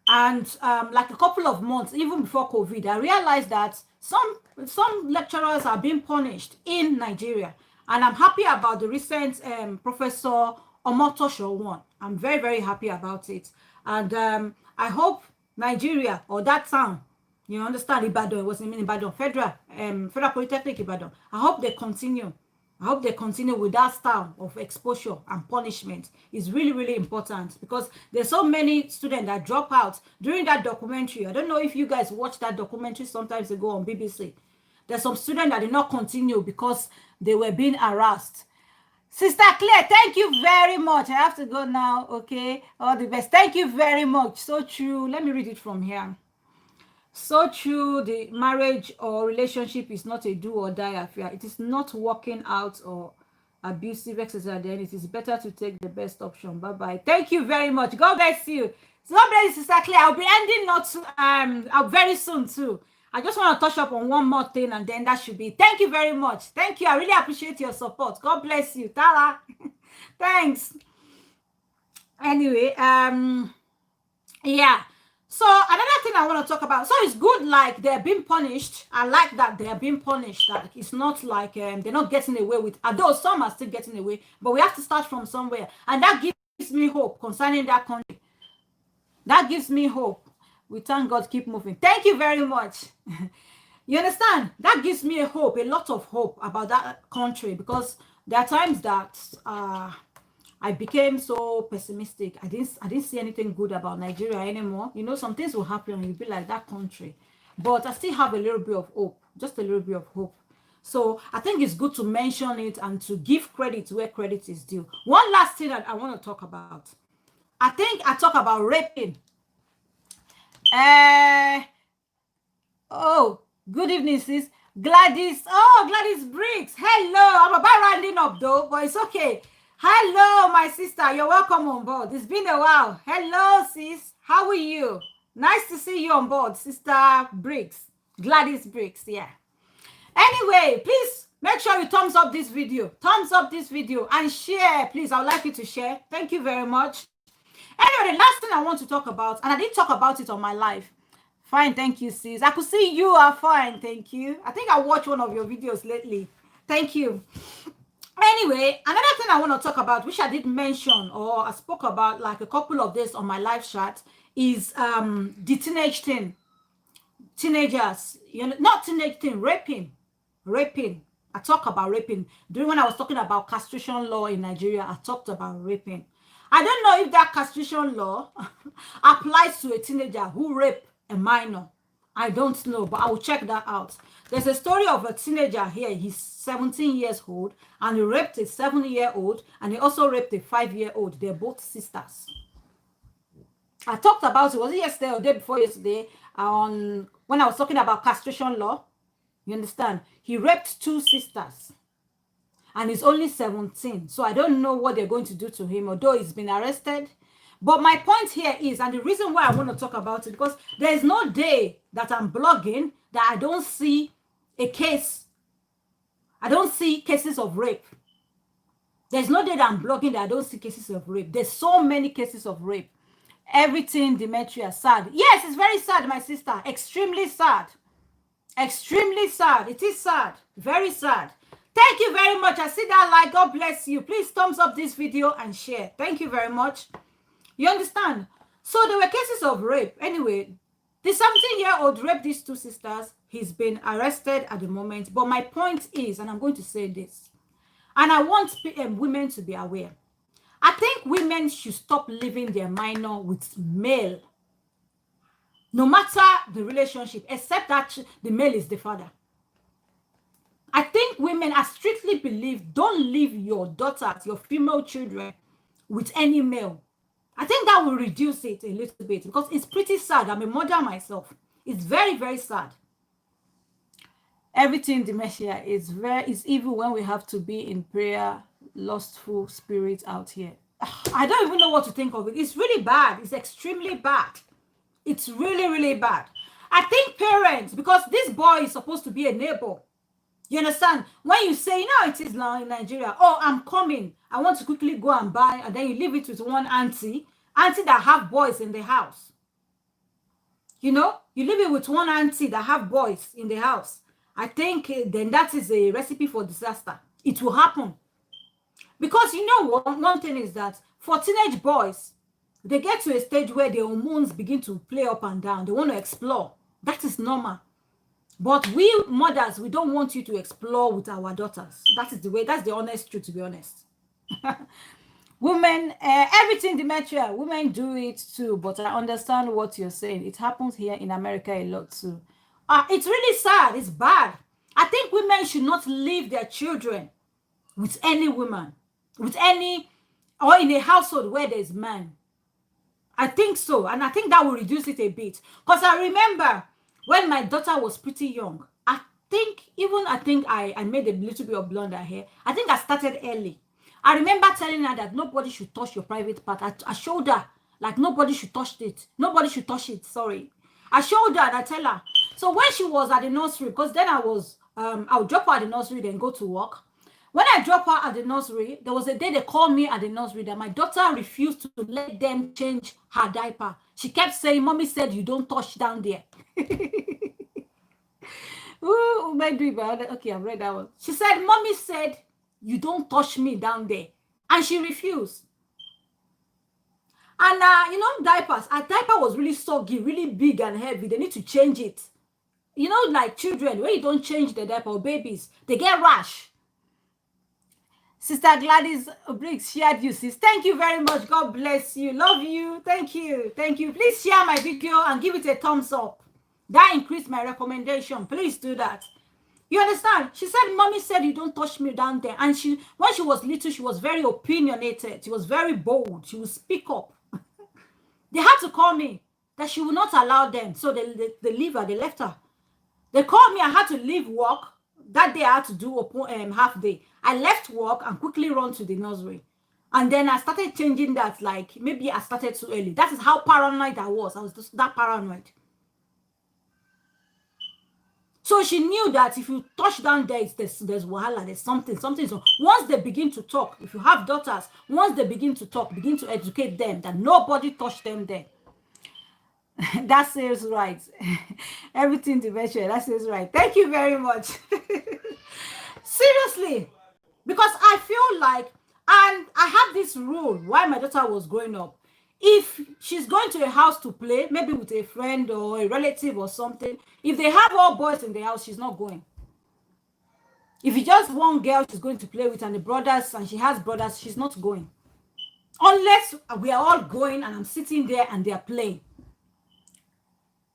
and like a couple of months, even before COVID, I realized that some lecturers are being punished in Nigeria. And I'm happy about the recent Professor Omotosho one. I'm very, very happy about it. And I hope Nigeria or that town, you understand, Ibadan, it was in Ibadan, Federal Polytechnic Ibadan. I hope they continue. I hope they continue with that style of exposure and punishment. It's really, really important because there's so many students that drop out during that documentary. I don't know if you guys watched that documentary sometimes ago on BBC. There's some students that did not continue because they were being harassed. Sister Claire, thank you very much. I have to go now, okay? All the best. Thank you very much. So true. Let me read it from here. So true, the marriage or relationship is not a do or die affair. It is not working out or abusive exercise, then it is better to take the best option. Bye-bye. Thank you very much. God bless you. So God bless you, Sister Claire. I'll be ending not very soon too. I just want to touch up on one more thing and then that should be. Thank you very much. Thank you. I really appreciate your support. God bless you. Tala. Thanks. Anyway, yeah. So another thing I want to talk about. So it's good, like they're being punished. I like that they're being punished. That it's not like they're not getting away with. Although some are still getting away, but we have to start from somewhere, and that gives me hope concerning that country. That gives me hope. We thank God. Keep moving. Thank you very much. You understand? That gives me a hope, a lot of hope about that country because there are times that I became so pessimistic. I didn't see anything good about Nigeria anymore. You know, some things will happen and you'll be like that country. But I still have a little bit of hope, just a little bit of hope. So I think it's good to mention it and to give credit where credit is due. One last thing that I want to talk about. I think I talk about raping. Oh, good evening, sis. Gladys. Oh, Gladys Briggs. Hello. I'm about rounding up though, but it's okay. Hello, my sister. You're welcome on board. It's been a while. Hello, sis. How are you? Nice to see you on board, Sister Briggs. Gladys Briggs, yeah. Anyway, please make sure you thumbs up this video. Thumbs up this video and share, please. I would like you to share. Thank you very much. Anyway, the last thing I want to talk about, and I didn't talk about it on my live. Fine, thank you, sis. I could see you are fine, thank you. I think I watched one of your videos lately. Thank you. Anyway, another thing I want to talk about, which I did mention or I spoke about like a couple of days on my live chat, is the teenage thing. Teenagers, you know, not teenage thing, raping. I talk about raping. During when I was talking about castration law in Nigeria, I talked about raping. I don't know if that castration law applies to a teenager who raped a minor. I don't know, but I will check that out. There's a story of a teenager here. He's 17 years old, and he raped a 7-year-old, and he also raped a 5-year-old. They're both sisters. I talked about it. Was it yesterday or the day before yesterday? When I was talking about castration law. You understand? He raped 2 sisters, and he's only 17. So I don't know what they're going to do to him, although he's been arrested. But my point here is, and the reason why I want to talk about it, because there is no day that I'm blogging that I don't see a case. I don't see cases of rape. There's no day that I'm blogging that I don't see cases of rape. There's so many cases of rape. Everything, Demetria, sad. Yes, it's very sad, my sister. Extremely sad. Extremely sad. It is sad. Very sad. Thank you very much. I see that like. God bless you. Please thumbs up this video and share. Thank you very much. You understand? So there were cases of rape. Anyway, the 17-year-old raped these two sisters. He's been arrested at the moment. But my point is, and I'm going to say this, and I want women to be aware. I think women should stop leaving their minor with male, no matter the relationship, except that the male is the father. I think women are strictly believe, don't leave your daughters, your female children, with any male. I think that will reduce it a little bit, because it's pretty sad. I'm a mother myself. It's very, very sad. Everything, Demetria, is evil when we have to be in prayer, lustful spirits out here. I don't even know what to think of it. It's really bad. It's extremely bad. It's really, really bad. I think parents, because this boy is supposed to be a neighbor. You understand? When you say, you know, it is now in Nigeria, oh, I'm coming, I want to quickly go and buy, and then you leave it with one auntie that have boys in the house. You know, you leave it with one auntie that have boys in the house. I think then that is a recipe for disaster. It will happen. Because you know what? One thing is that for teenage boys, they get to a stage where their hormones begin to play up and down. They want to explore. That is normal. But we mothers, we don't want you to explore with our daughters. That is the way, that's the honest truth, to be honest. Women, everything, Demetria, women do it too, but I understand what you're saying. It happens here in America a lot too. It's really sad. It's bad. I think women should not leave their children with any woman, with any, or in a household where there's man. I think so. And I think that will reduce it a bit. Because I remember when my daughter was pretty young, I think I made a little bit of blunder here. I think I started early. I remember telling her that nobody should touch your private part. I showed her, like, nobody should touch it. Nobody should touch it, sorry. I showed her and I tell her. So when she was at the nursery, because then I would drop her at the nursery, then go to work. When I dropped her at the nursery, there was a day they called me at the nursery that my daughter refused to let them change her diaper. She kept saying, Mommy said you don't touch down there. Ooh, okay, I've read that one. She said, Mommy said you don't touch me down there. And she refused. And, you know, diapers. Her diaper was really soggy, really big and heavy. They need to change it. You know, like children, when you don't change the diaper, or babies, they get rash. Sister Gladys Briggs shared you, sis. Thank you very much. God bless you. Love you. Thank you. Thank you. Please share my video and give it a thumbs up. That increased my recommendation. Please do that. You understand? She said, Mommy said you don't touch me down there. And when she was little, she was very opinionated. She was very bold. She would speak up. They had to call me that she would not allow them. So they leave her. They left her. They called me. I had to leave work. That day I had to do half day. I left work and quickly run to the nursery. And then I started changing that, like, maybe I started too early. That is how paranoid I was. I was just that paranoid. So she knew that if you touch down there, there's wahala, there's something. So once they begin to talk, if you have daughters, once they begin to talk, begin to educate them that nobody touched them there. That says right. Everything to measure, that says right. Thank you very much. Seriously. Because I feel like, and I had this rule while my daughter was growing up. If she's going to a house to play, maybe with a friend or a relative or something, if they have all boys in the house, she's not going. If it's just one girl she's going to play with and the brothers, and she has brothers, she's not going. Unless we are all going and I'm sitting there and they're playing.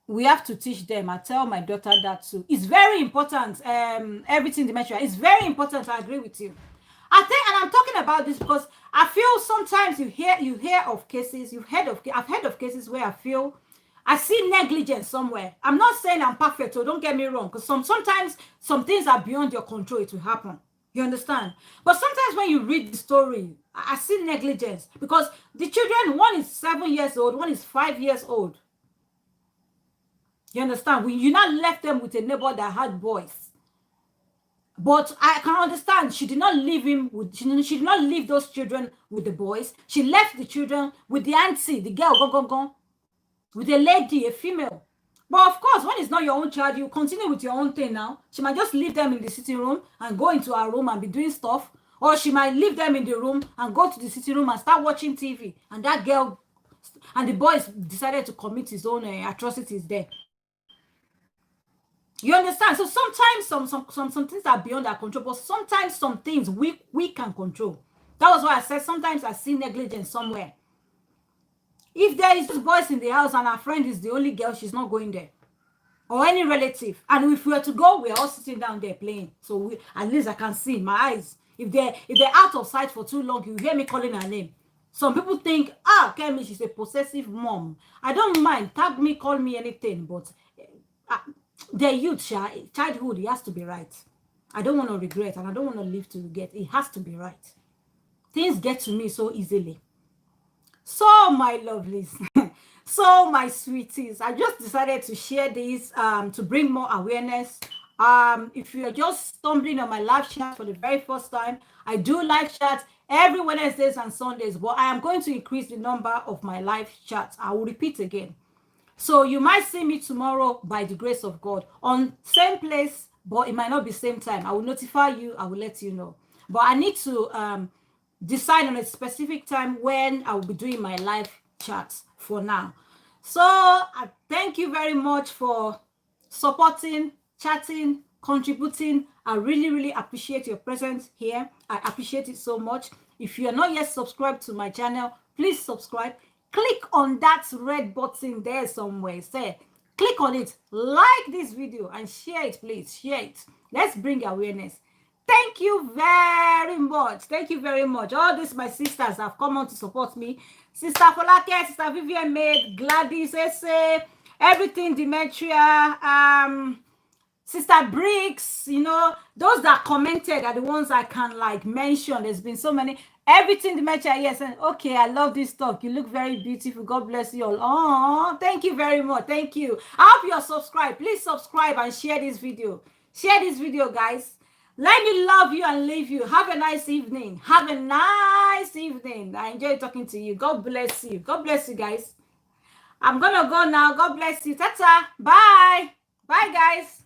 We have to teach them. I tell my daughter that too. It's very important. Everything, Demetria, it's very important. I agree with you. I think, and I'm talking about this because I feel sometimes you hear of cases. I've heard of cases where I see negligence somewhere. I'm not saying I'm perfect, so don't get me wrong. Because sometimes some things are beyond your control. It will happen. You understand? But sometimes when you read the story, I see negligence because the children, one is 7 years old, one is 5 years old. You understand? You not left them with a neighbor that had boys. But I can understand she did not leave him with she did not leave those children with the boys. She left the children with the auntie, the girl, gone, with a lady, a female. But of course, when it's not your own child, you continue with your own thing now. She might just leave them in the sitting room and go into her room and be doing stuff. Or she might leave them in the room and go to the sitting room and start watching TV. And that girl and the boys decided to commit his own atrocities there. You understand? So sometimes some things are beyond our control, but sometimes some things we can control. That was why I said sometimes I see negligence somewhere. If there is boys in the house and our friend is the only girl, she's not going there. Or any relative. And if we were to go, we're all sitting down there playing. So at least I can see my eyes. If they're out of sight for too long, you hear me calling her name. Some people think, Kemi, she's a possessive mom. I don't mind. Tag me, call me anything, but their youth, childhood, it has to be right. I don't want to regret and I don't want to live to regret. It has to be right. Things get to me so easily. So, my lovelies, so my sweeties, I just decided to share this to bring more awareness. If you're just stumbling on my live chat for the very first time, I do live chat every Wednesdays and Sundays, but I am going to increase the number of my live chats. I will repeat again. So you might see me tomorrow by the grace of God on same place, but it might not be same time. I will notify you. I will let you know. But I need to decide on a specific time when I will be doing my live chats for now. So I thank you very much for supporting, chatting, contributing. I really, really appreciate your presence here. I appreciate it so much. If you are not yet subscribed to my channel, please subscribe. Click on that red button there somewhere. Say, click on it, like this video, and share it, please. Share it. Let's bring awareness. Thank you very much. Thank you very much. All these my sisters have come on to support me. Sister Folake, Sister Vivian Maid, Gladys, Ese, everything, Demetria, Sister Briggs, you know, those that commented are the ones I can like mention. There's been so many. Everything Demetria, yes, and okay, I love this talk. You look very beautiful. God bless you all. Oh, thank you very much. Thank you. I hope you're subscribed. Please subscribe and share this video. Share this video, guys. Let me love you and leave you. Have a nice evening. Have a nice evening. I enjoy talking to you. God bless you. God bless you, guys. I'm going to go now. God bless you. Ta-ta. Bye. Bye, guys.